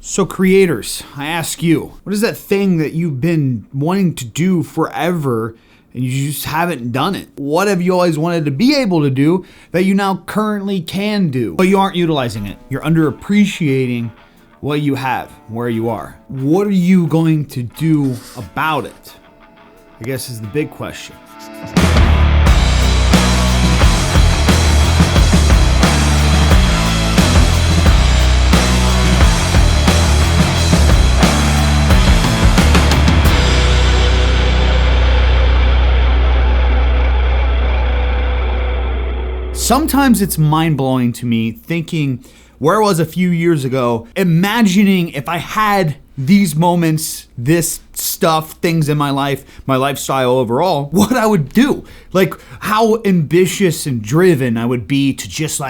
So creators, I ask you, what is that thing that you've been wanting to do forever and you just haven't done it? What have you always wanted to be able to do that you now currently can do, but you aren't utilizing it? You're underappreciating what you have, where you are. What are you going to do about it? I guess is the big question. Sometimes it's mind-blowing to me thinking where I was a few years ago, imagining if I had these moments, this stuff, things in my life, my lifestyle overall, what I would do. Like how ambitious and driven I would be to just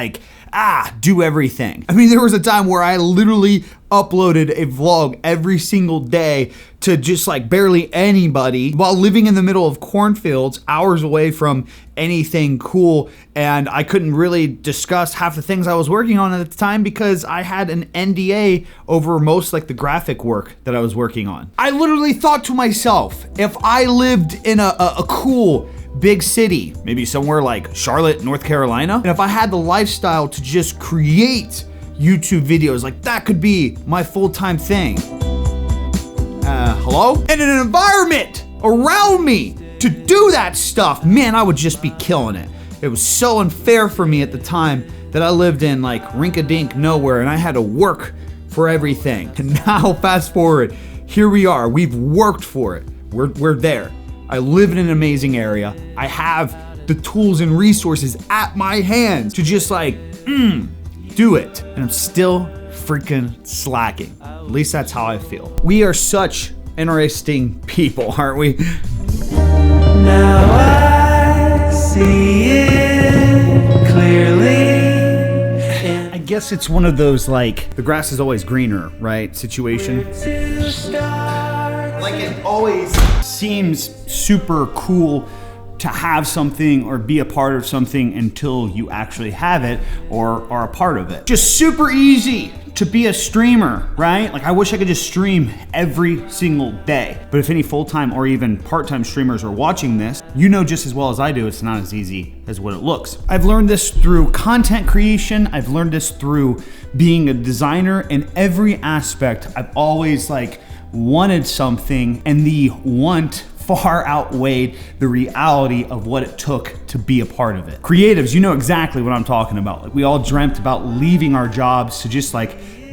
do everything. I mean, there was a time where I literally uploaded a vlog every single day to just barely anybody while living in the middle of cornfields, hours away from anything cool. And I couldn't really discuss half the things I was working on at the time because I had an NDA over most the graphic work that I was working on. I literally thought to myself, if I lived in a cool big city, maybe somewhere like Charlotte, North Carolina, and if I had the lifestyle to just create YouTube videos, that could be my full-time thing. Hello? And an environment around me to do that stuff, man, I would just be killing it. It was so unfair for me at the time that I lived in rink-a-dink nowhere and I had to work for everything. And now fast forward, here we are. We've worked for it. We're there. I live in an amazing area. I have the tools and resources at my hands to just do it. And I'm still freaking slacking. At least that's how I feel. We are such interesting people, aren't we? Now I see it clearly. I guess it's one of those the grass is always greener, right? Situation. It always seems super cool to have something or be a part of something until you actually have it or are a part of it. Just super easy to be a streamer, right? I wish I could just stream every single day. But if any full-time or even part-time streamers are watching this, you know just as well as I do, it's not as easy as what it looks. I've learned this through content creation. I've learned this through being a designer. In every aspect, I've always wanted something, and the want far outweighed the reality of what it took to be a part of it. Creatives, you know exactly what I'm talking about. We all dreamt about leaving our jobs to just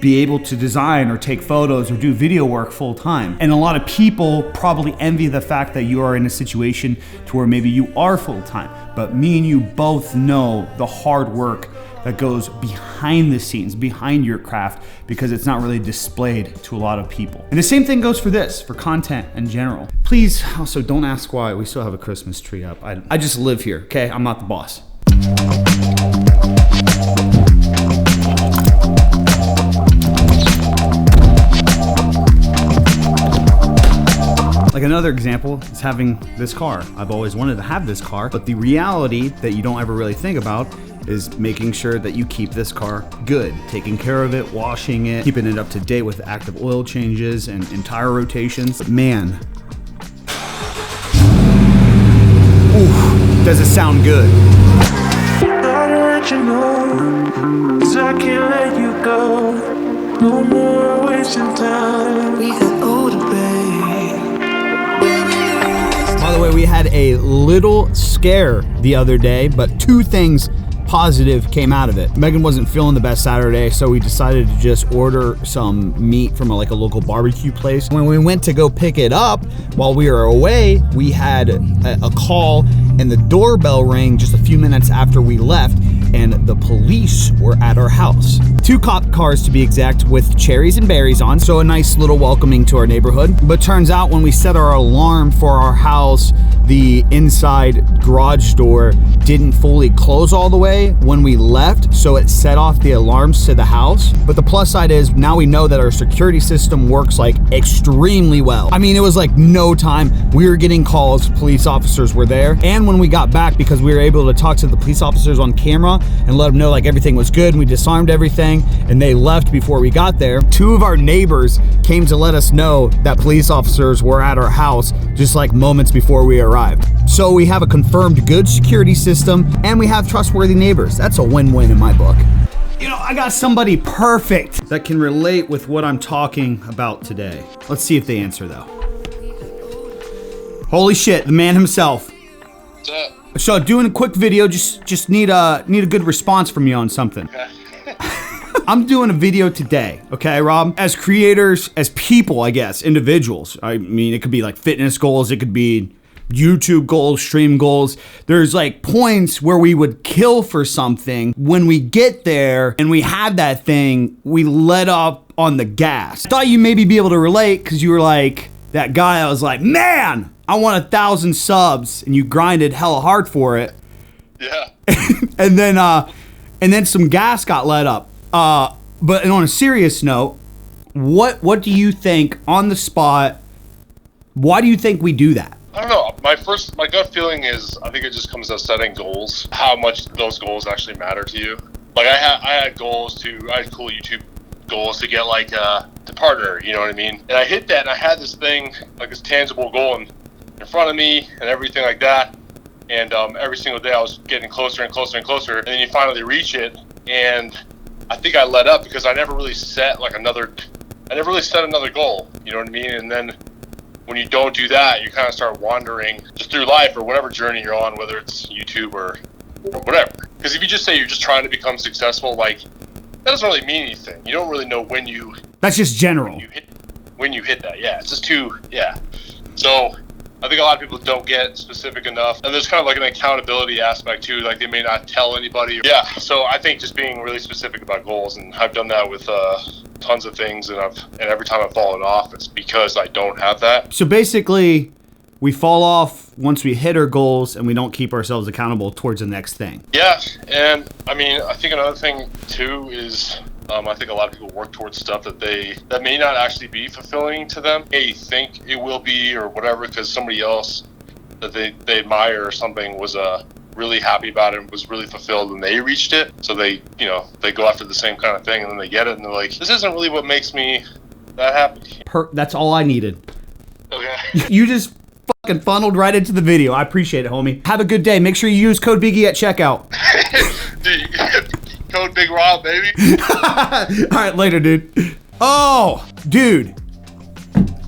be able to design or take photos or do video work full time. And a lot of people probably envy the fact that you are in a situation to where maybe you are full time. But me and you both know the hard work that goes behind the scenes, behind your craft, because it's not really displayed to a lot of people. And the same thing goes for this, for content in general. Please also don't ask why we still have a Christmas tree up. I just live here, okay? I'm not the boss. Another example is having this car. I've always wanted to have this car, but the reality that you don't ever really think about is making sure that you keep this car good, taking care of it, washing it, keeping it up to date with active oil changes and tire rotations. But man, does it sound good. Gotta let you know, 'cause I can't let you go. No more wasting time. We got older, babe. By the way, we had a little scare the other day, but two things positive came out of it. Megan wasn't feeling the best Saturday, so we decided to just order some meat from a local barbecue place. When we went to go pick it up, while we were away, we had a call and the doorbell rang just a few minutes after we left, and the police were at our house. 2 cop cars to be exact, with cherries and berries on, so a nice little welcoming to our neighborhood. But turns out when we set our alarm for our house, the inside garage door didn't fully close all the way when we left, so it set off the alarms to the house. But the plus side is now we know that our security system works extremely well. I mean, it was no time. We were getting calls, police officers were there. And when we got back, because we were able to talk to the police officers on camera, and let them know like everything was good and we disarmed everything, and they left before we got there. 2 of our neighbors came to let us know that police officers were at our house just like moments before we arrived. So we have a confirmed good security system and we have trustworthy neighbors. That's a win-win in my book. You know, I got somebody perfect that can relate with what I'm talking about today. Let's see if they answer though. Holy shit, the man himself. What's up? So doing a quick video, just need a good response from you on something. Okay. I'm doing a video today, okay, Rob? As creators, as people, I guess, individuals. I mean, it could be like fitness goals, it could be YouTube goals, stream goals. There's like points where we would kill for something. When we get there and we have that thing, we let up on the gas. I thought you maybe be able to relate because you were like that guy. I was like, man, I want 1,000 subs, and you grinded hella hard for it. Yeah. and then some gas got let up. But on a serious note, what do you think on the spot? Why do you think we do that? I don't know. My gut feeling is I think it just comes to setting goals, how much those goals actually matter to you. Like I had cool YouTube goals to get like to partner, you know what I mean? And I hit that and I had this thing, like this tangible goal in front of me and everything like that. And every single day I was getting closer and closer and closer. And then you finally reach it. And I think I let up because I never really set another goal, you know what I mean? And then when you don't do that, you kind of start wandering just through life or whatever journey you're on, whether it's YouTube or whatever. Because if you just say you're just trying to become successful, like that doesn't really mean anything. You don't really know when you. That's just general. When you hit that, yeah, it's just too, yeah. So I think a lot of people don't get specific enough, and there's kind of like an accountability aspect too. Like they may not tell anybody. Yeah, so I think just being really specific about goals, and I've done that with tons of things, and every time I've fallen off, it's because I don't have that. So basically, we fall off once we hit our goals, and we don't keep ourselves accountable towards the next thing. Yeah, and I mean, I think another thing too is I think a lot of people work towards stuff that may not actually be fulfilling to them. They think it will be or whatever because somebody else that they admire or something was really happy about it and was really fulfilled when they reached it. So they go after the same kind of thing and then they get it and they're like, this isn't really what makes me that happy. That's all I needed. Okay. You just fucking funneled right into the video. I appreciate it, homie. Have a good day. Make sure you use code BigE at checkout. Dude, code Big Rob, baby. All right, later, dude. Oh, dude.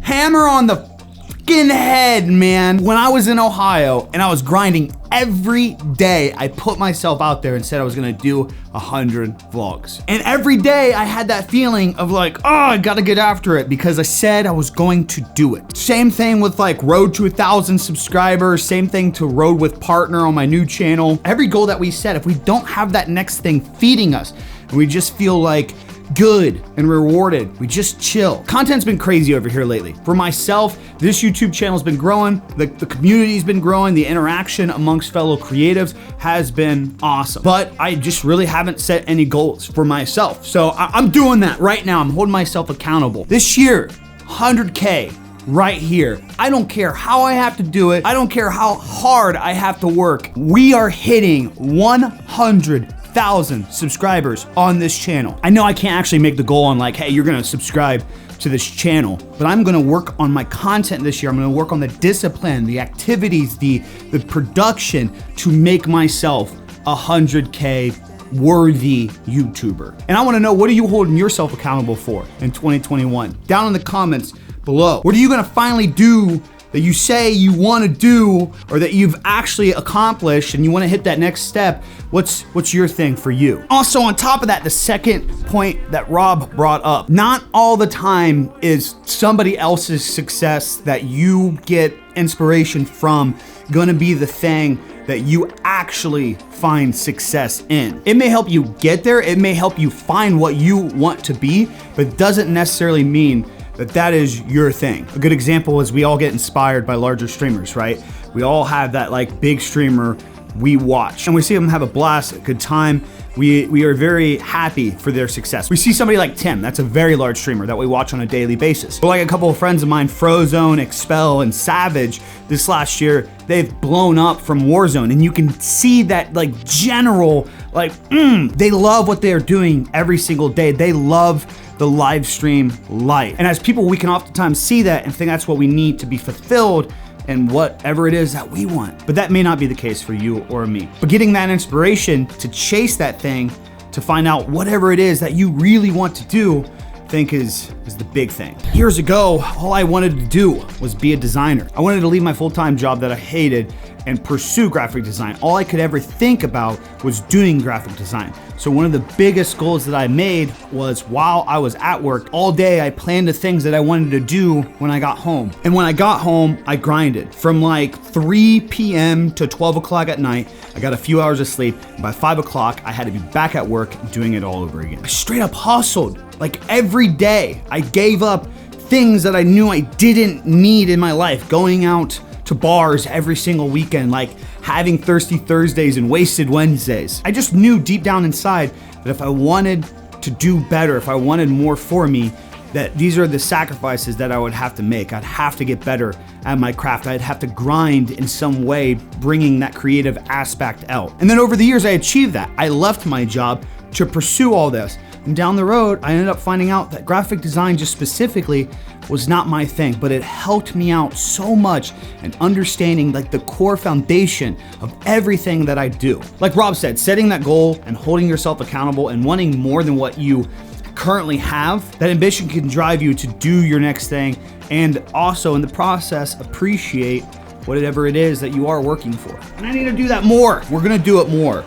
Hammer on the fucking head, man. When I was in Ohio and I was grinding every day, I put myself out there and said I was gonna do 100 vlogs. And every day I had that feeling of like, oh, I gotta get after it because I said I was going to do it. Same thing with like road to 1,000 subscribers, same thing to road with partner on my new channel. Every goal that we set, if we don't have that next thing feeding us, and we just feel like good and rewarded, we just chill. Content's been crazy over here lately. For myself, this YouTube channel's been growing, the community's been growing, the interaction amongst fellow creatives has been awesome. But I just really haven't set any goals for myself. So I'm doing that right now. I'm holding myself accountable. This year, 100K right here. I don't care how I have to do it. I don't care how hard I have to work. We are hitting 100,000 subscribers on this channel. I know I can't actually make the goal on like, hey, you're gonna subscribe to this channel, but I'm gonna work on my content this year. I'm gonna work on the discipline, the activities, the production to make myself 100K worthy YouTuber. And I wanna know, what are you holding yourself accountable for in 2021? Down in the comments below. What are you gonna finally do that you say you wanna do or that you've actually accomplished and you wanna hit that next step? What's your thing for you? Also, on top of that, the second point that Rob brought up, not all the time is somebody else's success that you get inspiration from gonna be the thing that you actually find success in. It may help you get there, it may help you find what you want to be, but it doesn't necessarily mean that is your thing. A good example is we all get inspired by larger streamers, right? We all have that like big streamer we watch and we see them have a blast, a good time, We are very happy for their success. We see somebody like Tim, that's a very large streamer that we watch on a daily basis. But like a couple of friends of mine, Frozone, Expel, and Savage, this last year, they've blown up from Warzone, and you can see that like general, like, they love what they're doing every single day. They love the live stream life. And as people, we can oftentimes see that and think that's what we need to be fulfilled and whatever it is that we want. But that may not be the case for you or me. But getting that inspiration to chase that thing, to find out whatever it is that you really want to do, I think is the big thing. Years ago, all I wanted to do was be a designer. I wanted to leave my full-time job that I hated and pursue graphic design. All I could ever think about was doing graphic design. So one of the biggest goals that I made was, while I was at work all day, I planned the things that I wanted to do when I got home. And when I got home, I grinded from like 3 p.m. to 12 o'clock at night. I got a few hours of sleep. And by 5 o'clock, I had to be back at work doing it all over again. I straight up hustled. Like every day, I gave up things that I knew I didn't need in my life. Going out to bars every single weekend, like having Thirsty Thursdays and Wasted Wednesdays. I just knew deep down inside that if I wanted to do better, if I wanted more for me, that these are the sacrifices that I would have to make. I'd have to get better at my craft. I'd have to grind in some way, bringing that creative aspect out. And then over the years, I achieved that. I left my job to pursue all this. And down the road, I ended up finding out that graphic design just specifically was not my thing, but it helped me out so much in understanding like the core foundation of everything that I do. Like Rob said, setting that goal and holding yourself accountable and wanting more than what you currently have, that ambition can drive you to do your next thing, and also in the process appreciate whatever it is that you are working for. And I need to do that more. We're gonna do it more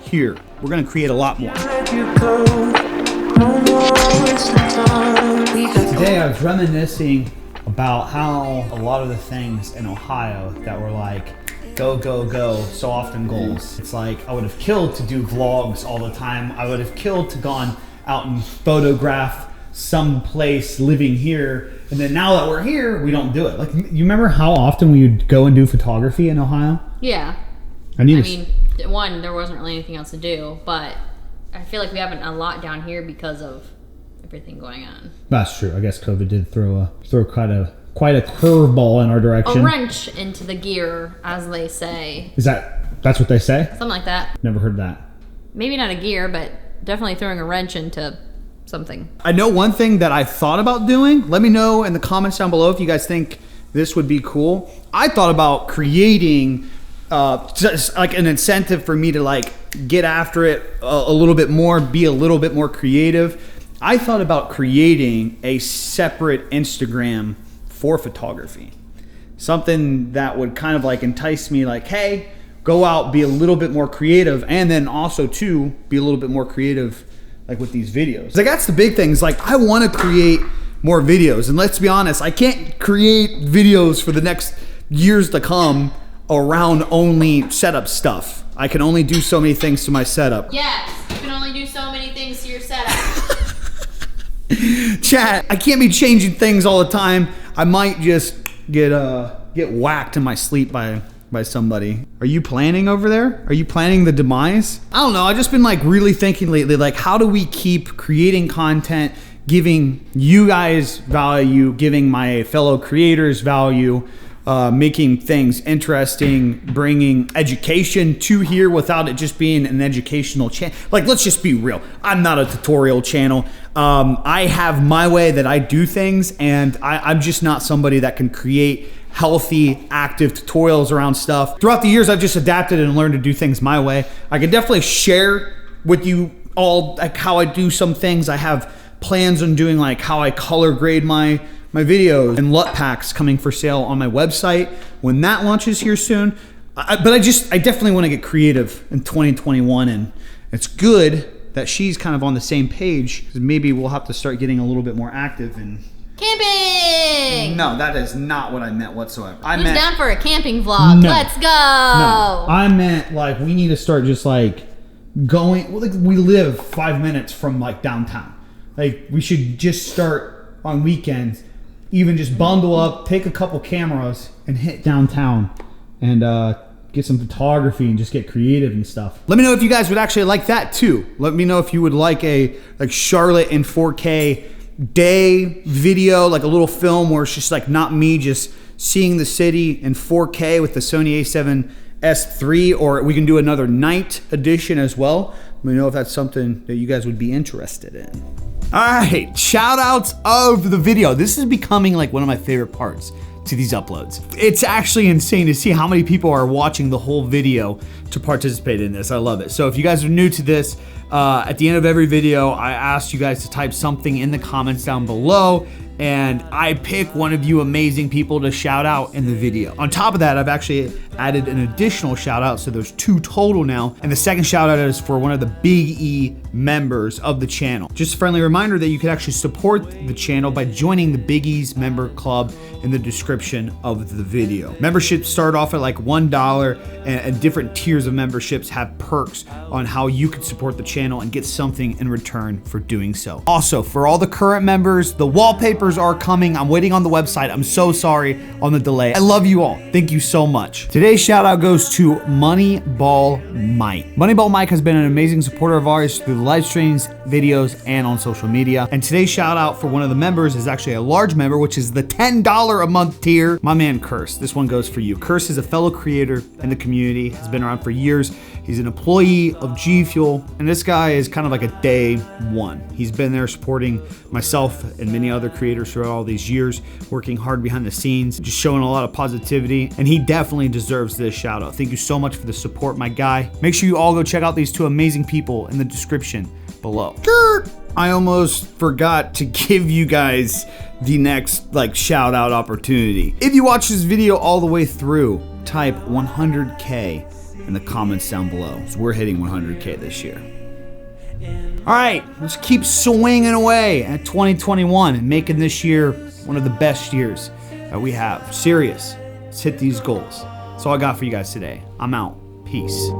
here. We're gonna create a lot more. Today I was reminiscing about how a lot of the things in Ohio that were like, go, go, go, so often goals. It's like, I would have killed to do vlogs all the time. I would have killed to gone out and photograph some place living here. And then now that we're here, we don't do it. Like, you remember how often we would go and do photography in Ohio? Yeah. I mean, one, there wasn't really anything else to do, but I feel like we haven't a lot down here because of everything going on. That's true. I guess COVID did throw quite a curveball in our direction. A wrench into the gear, as they say. That's what they say? Something like that. Never heard that. Maybe not a gear, but definitely throwing a wrench into something. I know one thing that I thought about doing. Let me know in the comments down below if you guys think this would be cool. I thought about creating just like an incentive for me to like get after it a little bit more, be a little bit more creative. I thought about creating a separate Instagram for photography. Something that would kind of like entice me, like, hey, go out, be a little bit more creative, and then also too, be a little bit more creative like with these videos. Like that's the big thing, is like I wanna create more videos. And let's be honest, I can't create videos for the next years to come around only setup stuff. I can only do so many things to my setup. Yes, you can only do so many things to your setup. Chat, I can't be changing things all the time. I might just get whacked in my sleep by somebody. Are you planning over there? Are you planning the demise? I don't know. I've just been like really thinking lately, like how do we keep creating content, giving you guys value, giving my fellow creators value, making things interesting, bringing education to here without it just being an educational channel. Like, let's just be real. I'm not a tutorial channel. I have my way that I do things, and I'm just not somebody that can create healthy, active tutorials around stuff. Throughout the years, I've just adapted and learned to do things my way. I can definitely share with you all like how I do some things. I have plans on doing like how I color grade my videos, and LUT packs coming for sale on my website when that launches here soon. But I definitely want to get creative in 2021, and it's good that she's kind of on the same page. Maybe we'll have to start getting a little bit more active and camping. No, that is not what I meant whatsoever. Who's down for a camping vlog? No, let's go. No, I meant like we need to start just like going. Well, like we live 5 minutes from like downtown. Like we should just start on weekends. Even just bundle up, take a couple cameras, and hit downtown, and get some photography and just get creative and stuff. Let me know if you guys would actually like that too. Let me know if you would like a Charlotte in 4K day video, like a little film where it's just like not me just seeing the city in 4K with the Sony a7S III, or we can do another night edition as well. Let me know if that's something that you guys would be interested in. All right, shout outs of the video. This is becoming like one of my favorite parts to these uploads. It's actually insane to see how many people are watching the whole video to participate in this. I love it. So if you guys are new to this, at the end of every video, I ask you guys to type something in the comments down below, and I pick one of you amazing people to shout out in the video. On top of that, I've actually added an additional shout out, so there's 2 total now. And the second shout out is for one of the BigE members of the channel. Just a friendly reminder that you can actually support the channel by joining the BigE's member club in the description of the video. Memberships start off at like $1, and different tiers of memberships have perks on how you can support the channel and get something in return for doing so. Also, for all the current members, the wallpapers are coming. I'm waiting on the website. I'm so sorry on the delay. I love you all. Thank you so much. Today's shout out goes to Moneyball Mike. Moneyball Mike has been an amazing supporter of ours through the live streams, videos, and on social media. And today's shout out for one of the members is actually a large member, which is the $10 a month tier. My man Curse. This one goes for you. Curse is a fellow creator in the community, has been around for years. He's an employee of G Fuel, and this guy is kind of like a day one. He's been there supporting myself and many other creators throughout all these years, working hard behind the scenes, just showing a lot of positivity, and he definitely deserves this shout out. Thank you so much for the support, my guy. Make sure you all go check out these 2 amazing people in the description below. I almost forgot to give you guys the next shout out opportunity. If you watch this video all the way through, type 100K in the comments down below. So we're hitting 100K this year. All right, let's keep swinging away at 2021 and making this year one of the best years that we have. Serious, let's hit these goals. That's all I got for you guys today. I'm out. Peace.